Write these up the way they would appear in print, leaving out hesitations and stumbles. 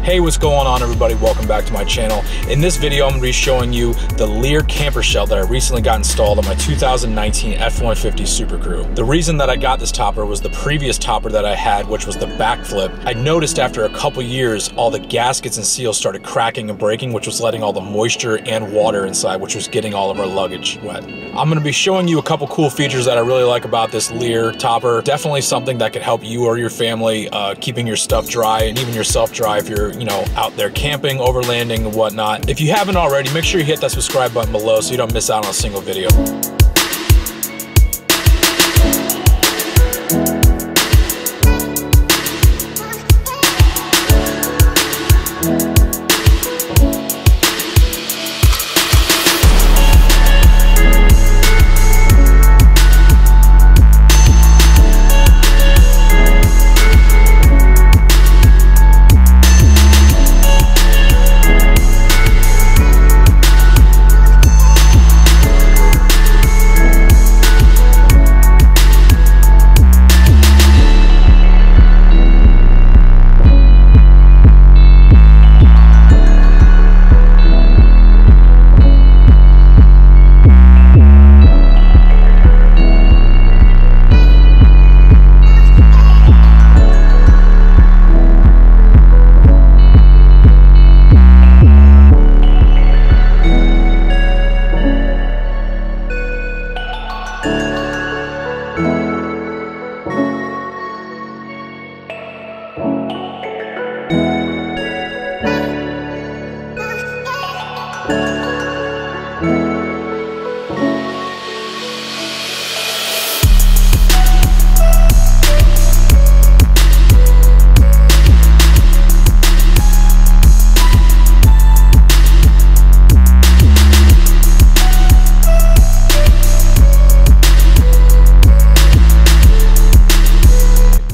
Hey, what's going on everybody? Welcome back to my channel. In this video, I'm going to be showing you the Leer camper shell that I recently got installed on my 2019 F-150 Super Crew. The reason that I got this topper was the previous topper that I had, which was the backflip. I noticed after a couple years, all the gaskets and seals started cracking and breaking, which was letting all the moisture and water inside, which was getting all of our luggage wet. I'm going to be showing you a couple cool features that I really like about this Leer topper. Definitely something that could help you or your family keeping your stuff dry and even yourself dry if you're out there camping, overlanding, and whatnot. If you haven't already, make sure you hit that subscribe button below so you don't miss out on a single video.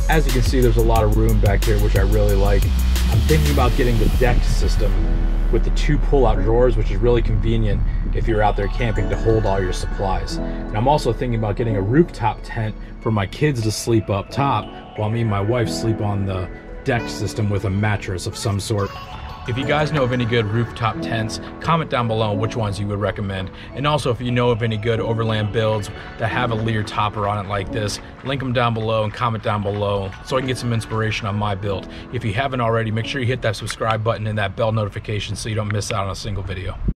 As you can see, there's a lot of room back here, which I really like. I'm thinking about getting the deck system with the 2 pull-out drawers, which is really convenient if you're out there camping to hold all your supplies. And I'm also thinking about getting a rooftop tent for my kids to sleep up top while me and my wife sleep on the deck system with a mattress of some sort. If you guys know of any good rooftop tents, comment down below which ones you would recommend. And also, if you know of any good overland builds that have a Leer topper on it like this, link them down below and comment down below so I can get some inspiration on my build. If you haven't already, make sure you hit that subscribe button and that bell notification so you don't miss out on a single video.